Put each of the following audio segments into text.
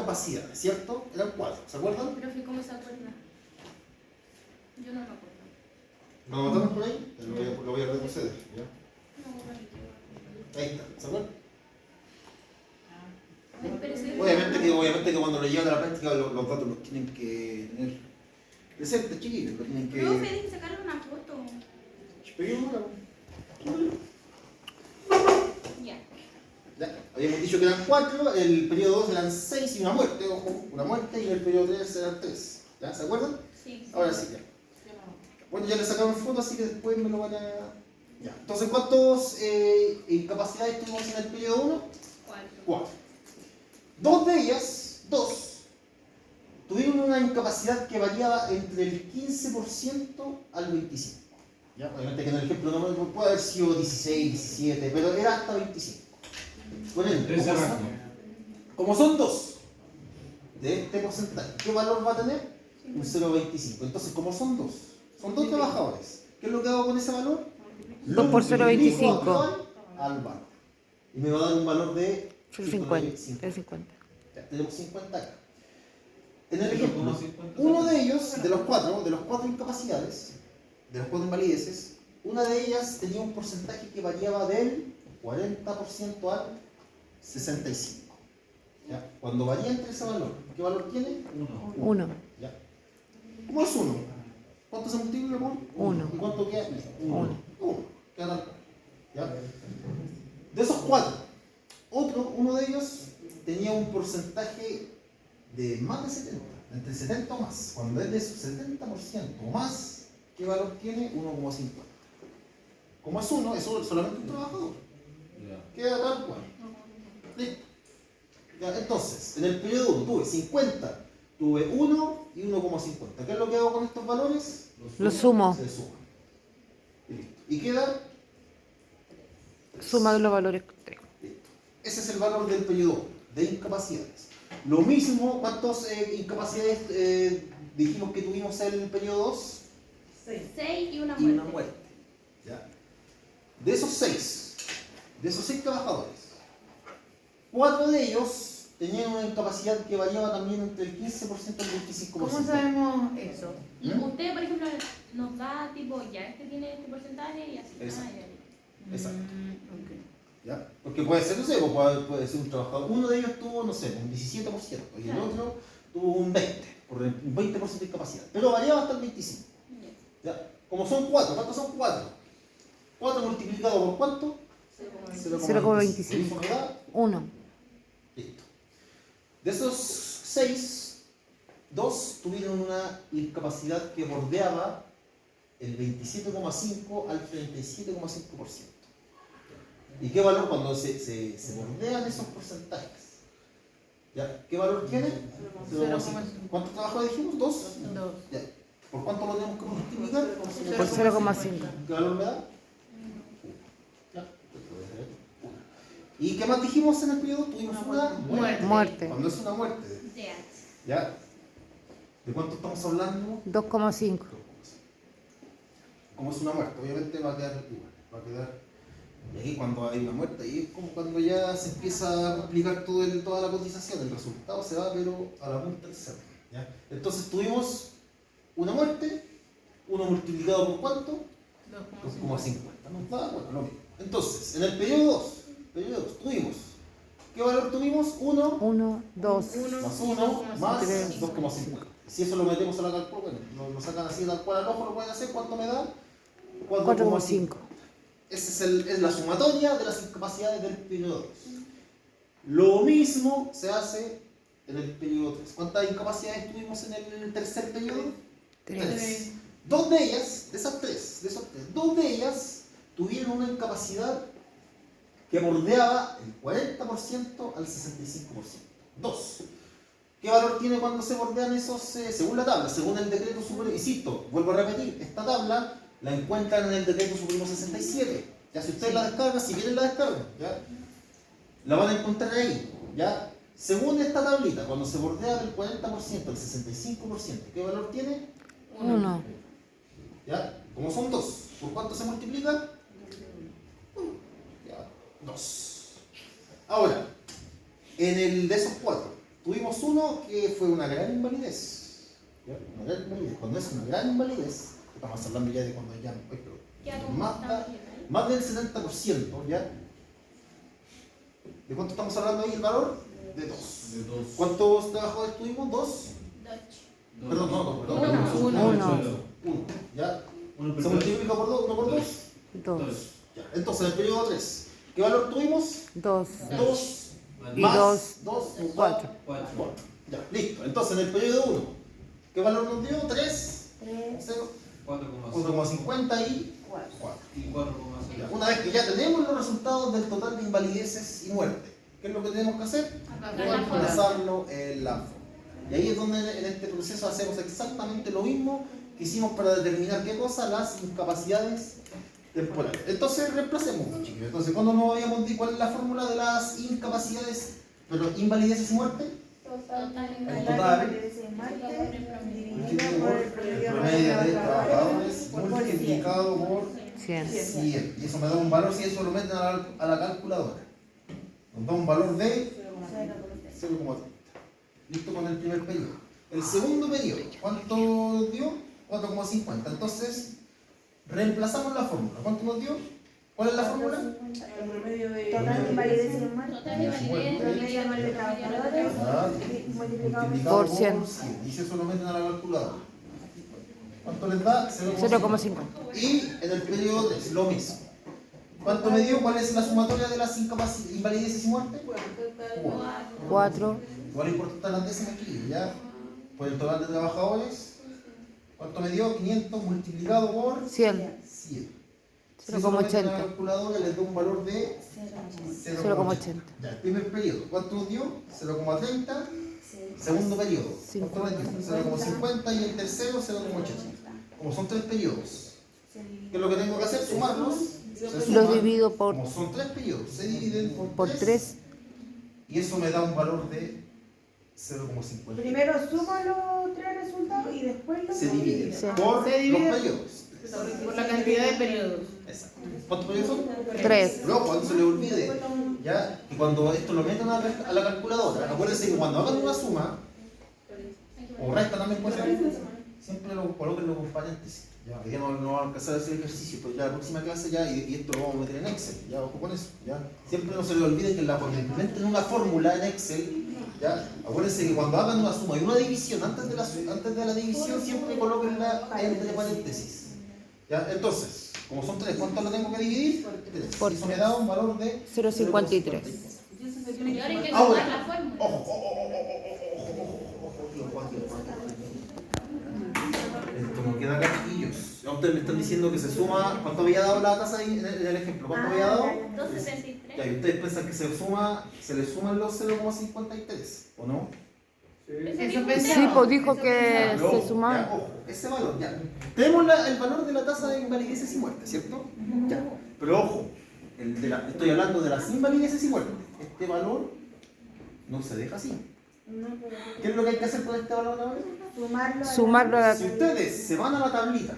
incapacidades, ¿cierto? Eran 4, ¿se acuerdan? Profe, ¿cómo se acuerda? Yo no me acuerdo. ¿Lo anotamos por ahí? Lo voy a retroceder, ¿ya? No, Ahí está, ¿se acuerdan? espérese. Obviamente que cuando lo llevan a la práctica los datos los tienen que tener presentes, chiquillos, lo tienen que... Profe, hay que sacarle una foto. Peguemos una. Ya. Ya, habíamos dicho que eran 4, el periodo 2 eran 6 y una muerte, ojo, una muerte, y en el periodo 3 eran 3. ¿Ya? ¿Se acuerdan? Sí. Ahora sí, ya. Bueno, ya le sacamos foto, así que después me lo van a... Ya. Entonces, ¿cuántas incapacidades tuvimos en el periodo 1? 4. Dos de ellas, tuvieron una incapacidad que variaba entre el 15% al 25%. ¿Ya? Obviamente que en el ejemplo no puede haber sido 16, 17, pero era hasta 25. Por ejemplo, como son 2 de este porcentaje, ¿qué valor va a tener? Un 0,25. Entonces, como son 2 trabajadores, ¿qué es lo que hago con ese valor? 2 por 0,25. Al valor. Y me va a dar un valor de 50. Ya, tenemos 50 acá. En el ejemplo, uno de ellos, de los 4 incapacidades, de los 4 invalideces, una de ellas tenía un porcentaje que variaba del 40% al 65%. ¿Ya? Cuando varía entre ese valor, ¿qué valor tiene? 1. ¿Ya? ¿Cómo es 1? ¿Cuánto se multiplica por 1. ¿Y cuánto queda? 1. Queda tal cual. ¿Ya? De esos 4, uno de ellos tenía un porcentaje de más de 70, entre 70 o más. Cuando es de su 70% o más, ¿qué valor tiene? 1,50. Como es 1, es solamente un trabajador. Queda tal cual. ¿Listo? Ya, entonces, en el periodo 1 tuve 50, tuve 1 y 1,50. ¿Qué es lo que hago con estos valores? Lo sumo. Se suman. Y listo. Y queda... Suma de los valores. Listo. Ese es el valor del periodo de incapacidades. Lo mismo, ¿cuántas incapacidades dijimos que tuvimos en el periodo 2? 6 y una Y muerte. una muerte. ¿Ya? De esos 6 trabajadores, 4 de ellos tenían una incapacidad que variaba también entre el 15% y el 25%. ¿Cómo sabemos eso? Y usted, por ejemplo, nos da tipo, ya este tiene este porcentaje y así. Exacto. Ya. Exacto. Ok. ¿Ya? Porque puede ser, no sé, puede ser un trabajador, uno de ellos tuvo, no sé, un 17%, y el otro tuvo un 20%, un 20% de incapacidad, pero variaba hasta el 25%. ¿Ya? Como son 4, ¿cuántos son 4? 4 multiplicado por ¿cuánto? 0,25. ¿El mismo que da? 1. Listo. De esos 6, 2 tuvieron una incapacidad que bordeaba el 27,5 al 37,5%. ¿Y qué valor cuando se bordean esos porcentajes? ¿Ya? ¿Qué valor tiene? 0,5. ¿Cuántos trabajadores dijimos? 2. 2. Ya. ¿Por cuánto lo tenemos que multiplicar? Por 0,5. ¿Qué valor me da? Ya. ¿Y qué más dijimos en el periodo? Tuvimos una Muerte. Cuando es una muerte, ¿ya? ¿De cuánto estamos hablando? 2,5. Como es una muerte, obviamente va a quedar igual. Va a quedar. Y ahí cuando hay una muerte, ahí es como cuando ya se empieza a aplicar toda la cotización, el resultado se va pero a la punta del cerro. ¿Ya? Entonces tuvimos una muerte, uno multiplicado por ¿cuánto? 2,50. Nos da, bueno, lo mismo. Entonces, en el periodo 2 tuvimos, ¿qué valor tuvimos? 1 2. más 1 más 3. 2,50. Si eso lo metemos a la calculadora, bueno, lo sacan así tal cual al ojo, lo pueden hacer, ¿cuánto me da? 4,5. Esa es la sumatoria de las incapacidades del periodo 2. Lo mismo se hace en el periodo 3. ¿Cuántas incapacidades tuvimos en el tercer periodo? 3. Dos de ellas, de esas tres, dos de ellas tuvieron una incapacidad que bordeaba el 40% al 65%. 2. ¿Qué valor tiene cuando se bordean esos, según la tabla, según el decreto supremo? Insisto, vuelvo a repetir, esta tabla la encuentran en el decreto supremo 67. Ya, si ustedes la descargan, si quieren la descargan, ¿ya? La van a encontrar ahí, ¿ya? Según esta tablita, cuando se bordea del 40% al 65%, ¿qué valor tiene? 1. ¿Ya? Como son 2, ¿por cuánto se multiplica? 2. Ahora, en el de esos 4, Tuvimos uno que fue una gran invalidez. ¿Ya? Una gran invalidez. Cuando es una gran invalidez, estamos hablando ya de cuando ya Ya como más, estamos bien ahí. más del 70%, ¿ya? ¿De cuánto estamos hablando ahí el valor? De 2. De 2. ¿Cuántos trabajadores tuvimos? 2. Dodge. Perdón, no, perdón. Uno. Uno. Uno. ¿Ya? Uno ¿Se multiplica por 2? ¿1 por 2? Dos. Ya. Entonces, en el periodo 3, ¿qué valor tuvimos? Dos. 2 Y más dos, 2, cuatro. 4. Ya, listo. Entonces, en el periodo 1, ¿qué valor nos dio? 3, 0, 4,5. 4,50 y 4. 4. Y 4,6. Ya, una vez que ya tenemos los resultados del total de invalideces y muerte, ¿qué es lo que tenemos que hacer? Reemplazarlo en la forma. Y ahí es donde en este proceso hacemos exactamente lo mismo que hicimos para determinar qué cosa, las incapacidades temporales. Entonces reemplacemos, chicos. Entonces, cuando nos habíamos dicho cuál es la fórmula de las incapacidades, pero invalideces y muerte, el total multiplicado por el promedio de trabajadores multiplicado por 100. 100. Y eso me da un valor, si eso lo meten a la calculadora, nos da un valor de 0,30. Listo con el primer periodo. El segundo periodo, ¿cuánto nos dio? 4,50. Entonces, reemplazamos la fórmula. ¿Cuánto nos dio? ¿Cuál es la fórmula? El promedio de Total de invalidez y muerte. Total de invalidez, Promedio anual de trabajadores Ah, multiplicado multiplicado Por 100. 100. Y si eso lo meten a la calculadora, ¿cuánto les da? 0,50. Y en el periodo 3, lo mismo. ¿Cuánto me dio? ¿Cuál es la sumatoria de las invalideces y muerte? 4. Igual es importante las décimas aquí, ¿ya? Por el total de trabajadores, ¿cuánto me dio? 500 multiplicado por 100. 100. Si eso lo meten a la 0,80. calculadora les da un valor de 0,80. Ya, el primer periodo, ¿cuánto nos dio? 0,30. Segundo periodo, ¿cuánto nos dio? 0,50 y el tercero 0,80. Como son 3 periodos, ¿qué es lo que tengo que hacer? Sumarlos. Se Los suman. divido por Como son 3 periodos, se dividen por 3. y eso me da un valor de 0,50. Primero sumo los tres resultados y después los Se divide Sí. por Se divide los periodos. por la cantidad de periodos. Exacto. ¿Cuántos periodos son? 3. Luego, cuando se le olvide, ¿ya? Y cuando esto lo metan a la calculadora, acuérdense que cuando hagan una suma, o resta también puede ser, siempre lo coloquen los paréntesis. Ya, hoy día no vamos a alcanzar a hacer ejercicio, pero ya la próxima clase ya, y esto lo vamos a meter en Excel, ya, ojo con eso, ya. Siempre no se les olvide que cuando implementen una fórmula en Excel, ya, acuérdense que cuando hagan una suma y una división, antes de la división, siempre colóquenla entre paréntesis. Ya, entonces, como son 3, ¿cuánto lo tengo que dividir? 3. Por Eso me da un valor de 0,53. Y ahora hay que Ahora, sumar la fórmula. Ojo. Esto no queda casquillos. Ya ustedes me están diciendo que se suma. ¿Cuánto había dado la tasa ahí en el ejemplo? ¿Cuánto había dado? 2,73. Ya, y ustedes piensan que se le suman los 0,53, ¿o no? Eso Sí, pues dijo que Pero, se ya, sumaba. ojo, ese valor, ya. Tenemos el valor de la tasa de invalideces y muertes, ¿cierto? Ya. Pero ojo, estoy hablando de las invalideces y muertes. Este valor no se deja así. ¿Qué es lo que hay que hacer con este valor ahora? Sumarlo a la. Si ustedes se van a la tablita,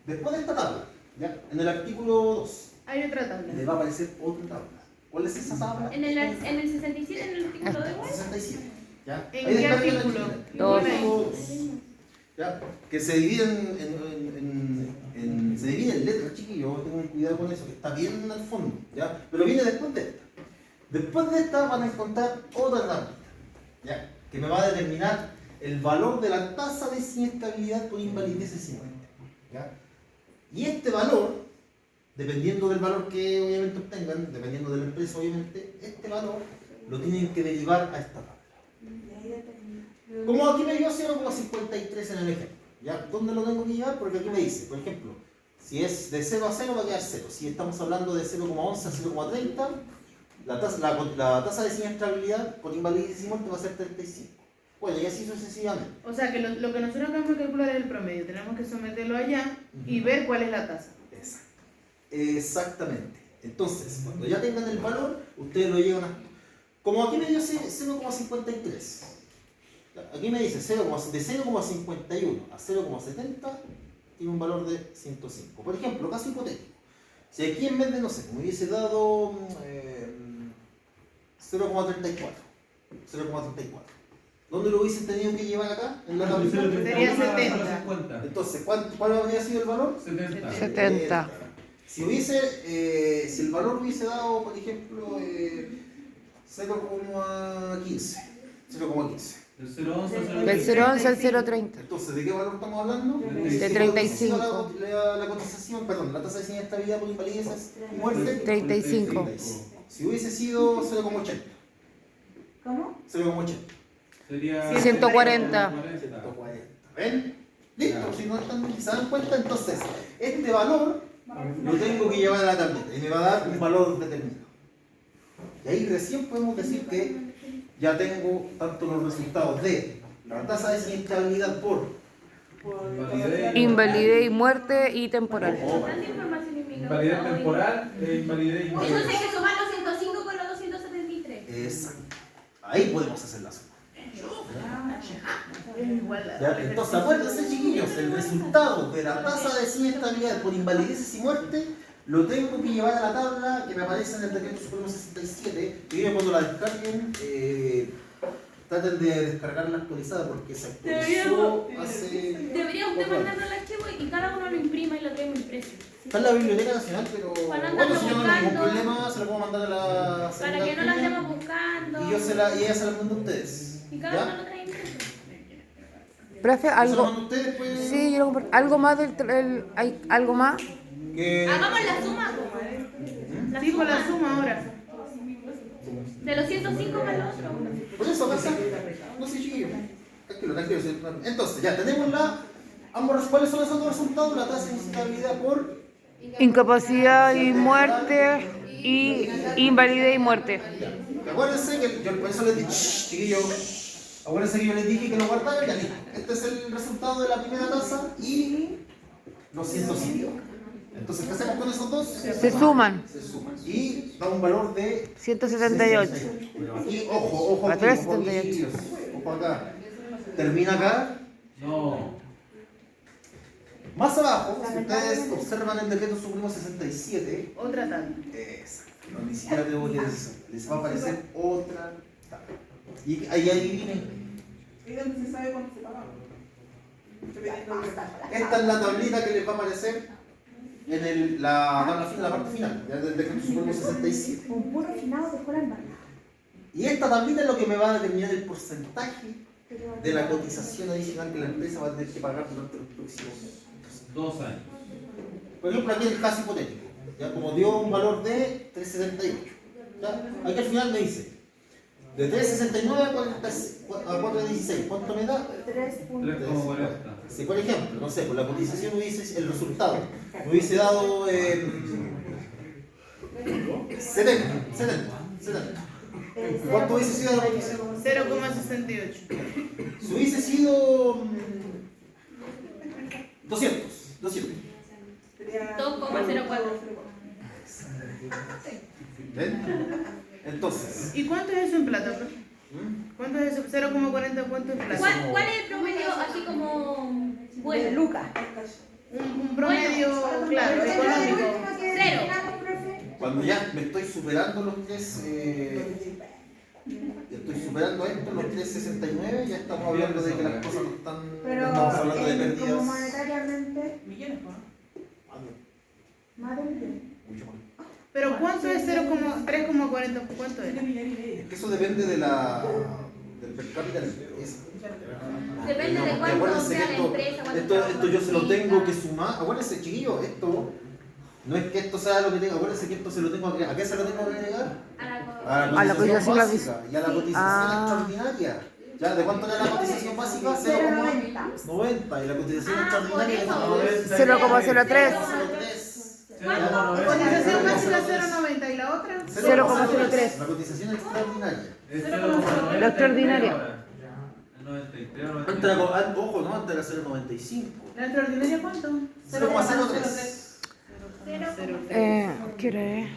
después de esta tabla, ¿ya? En el artículo 2, Hay otra tabla. le va a aparecer otra tabla. ¿Cuál es esa tabla? En el 67, en el artículo de igual. 67. ¿Ya? ¿En Ahí qué descarguen la artículo? chiquita. Dos. ¿Ya? Que se dividen se divide en letras, chiquillos, tengan cuidado con eso, que está bien al fondo, ¿ya? Pero viene después de esta. Después de esta van a encontrar otra tabla, ¿ya? Que me va a determinar el valor de la tasa de siniestrabilidad por invalideces y muerte, ¿ya? Y este valor, dependiendo del valor que obviamente obtengan, dependiendo de la empresa obviamente, este valor lo tienen que derivar a esta tabla. Como aquí me dio 0,53 en el ejemplo, ¿ya? ¿Dónde lo tengo que llevar? Porque aquí me dice, por ejemplo, si es de 0 a 0 va a quedar 0. Si estamos hablando de 0,11 a 0,30, la tasa de siniestrabilidad por invalidez y muerte va a ser 35. Bueno, y así sucesivamente. O sea que lo que nosotros acabamos de calcular es el promedio. Tenemos que someterlo allá y ver cuál es la tasa. Exacto. Exactamente. Entonces, cuando ya tengan el valor, ustedes lo llevan a... Como aquí me dio 0,53. Aquí me dice de 0,51 a 0,70 tiene un valor de 105. Por ejemplo, caso hipotético. Si aquí en vez de, no sé, me hubiese dado 0,34. ¿Dónde lo hubiesen tenido que llevar acá? En la tablita. Sería 70. Entonces, ¿cuál habría sido el valor? 70. Si si el valor hubiese dado, por ejemplo, 0,15. 0,15. Del 0,11 Del 0,11 al 0,30. Entonces, ¿de qué valor estamos hablando? De 35. La cotización, perdón, la tasa de inestabilidad por invalidez y muerte. 35. Si hubiese sido 0,80. ¿Cómo? 0,80. sería 140. 140. ¿Ven? Listo, si no están, se dan cuenta, entonces, este valor lo tengo que llevar a la tableta y me va a dar un valor determinado. Y ahí recién podemos decir que ya tengo tanto los resultados de la tasa de inestabilidad por Invalidez y muerte y temporal. Tanta información en mi cabeza invalidez hoy. temporal e invalidez Entonces invalidez. hay que sumar los 105 con los 273. Exacto. Ahí podemos hacer la suma. Igual. ¿Ya? Entonces, acuérdense, chiquillos, el resultado de la tasa de inestabilidad por invalideces y muerte lo tengo que llevar a la tabla que me aparece en el decreto supremo 67. Y cuando la descarguen, traten de descargarla actualizada porque se actualizó hace. Debería usted mandarlo al archivo y cada uno lo imprima y lo traemos impreso. Está en la Biblioteca Nacional, pero Para bueno, andarlo si yo no tengo ningún buscando. problema, se lo puedo mandar a la Para que no lo andemos buscando. y ella se la manda a ustedes. Y cada uno lo trae impreso. Profe, ¿Se la mando a algo. ustedes, pues? Sí, yo lo comparto. Algo más ¿hay algo más? Que... Hagamos la suma. La Sí, con la suma. suma ahora. De los 105 más los otros. Pues eso pasa. No sé, chiquillo. Tranquilo, tranquilo. Sí. Entonces, ya tenemos ¿cuáles son esos dos resultados? La tasa de inestabilidad por Incapacidad y muerte y invalidez y muerte. Acuérdense que yo por eso les dije, chiquillos, acuérdense que yo les dije que lo guardaran, ya listo. Este es el resultado de la primera tasa y los 105. Entonces, ¿qué hacemos con esos dos? Se suman. Se suman. Y da un valor de 178. Y ojo, A 378. chiquillos, ojo acá. Termina acá. No. Más abajo, si ustedes observan el decreto supremo 67, Otra tabla. exacto, no, ni siquiera tengo que decir, les va a aparecer otra tabla. Y ahí adivinen. ¿Y dónde se sabe cuánto se paga? Esta es la tablita que les va a aparecer en la tabla final, la parte final, ya del decreto supremo 67. Un puro finado de escuela en barra. Y esta tablita es lo que me va a determinar el porcentaje de la cotización adicional que la empresa va a tener que pagar durante los próximos 2 años. Por ejemplo, aquí el caso hipotético, ¿ya? Como dio un valor de 3,78. ¿Ya? Aquí al final me dice, de 3,69 a 4,16, ¿cuánto me da? 3,40. Si por ejemplo, no sé, por la cotización hubiese, el resultado me hubiese dado 70. ¿Cuánto hubiese sido la cotización? 0,68. Si hubiese sido 200. 2,04. ¿Ven? Entonces, ¿Y cuánto es eso en plata, profe? ¿Mm? ¿Cuánto es eso? 0,40, ¿cuánto es plata? ¿Cuál es el promedio así como bueno? Lucas. Un promedio, claro, económico. Cero. cuando ya me estoy superando los 3, estoy superando esto, los 3,69, ya estamos hablando de que las cosas no están, Pero no estamos hablando de como pérdidas. monetariamente, Millones, ¿no? más de un millón. Mucho más. Pero ¿cuánto es 3,40? ¿Cuánto es? Es que eso depende del per cápita de la empresa. Depende de cuánto Acuérdense sea que la empresa, cuánto esto trabajo yo se lo implica. tengo que sumar. Acuérdense, chiquillos, esto no es que esto sea lo que tengo. Acuérdense que esto se lo tengo que agregar. ¿A qué se lo tengo que agregar? A la cotización básica y a la cotización Ah. extraordinaria. ¿Ya? ¿De cuánto era la cotización básica? 0,90. Y la cotización extraordinaria por es eso. 0,03. 0,03. Cotización básica 0,90 y la otra 0,03. La cotización extraordinaria. La extraordinaria. El 93 o Antes 93. era, ojo, no, antes era 0,95. ¿La extraordinaria cuánto? 0,03. ¿Qué hora es?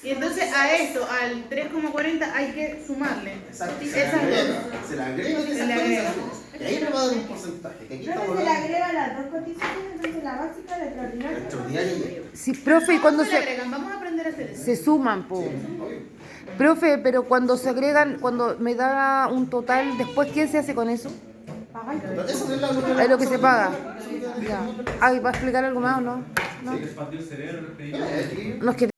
Y entonces a esto, al 3,40 hay que sumarle. Exacto. Esas dos. Se le agrega y Se le agrega. Y ahí me va a dar un porcentaje. Que aquí Creo estamos que se le hablando agrega las dos cotizaciones, entonces la básica, la de extraordinaria. extraordinaria. Sí, profe, ¿y cuando ¿Cómo se le se, agregan? Vamos a aprender a hacer eso. se suman, po? Obvio. Profe, pero cuando se agregan, cuando me da un total, después, ¿qué se hace con eso? Pagáis. Eso Es lo que se paga. Ya. Ay, ¿va a explicar algo más o no? Sí, que expandir el cerebro. Ya. No es que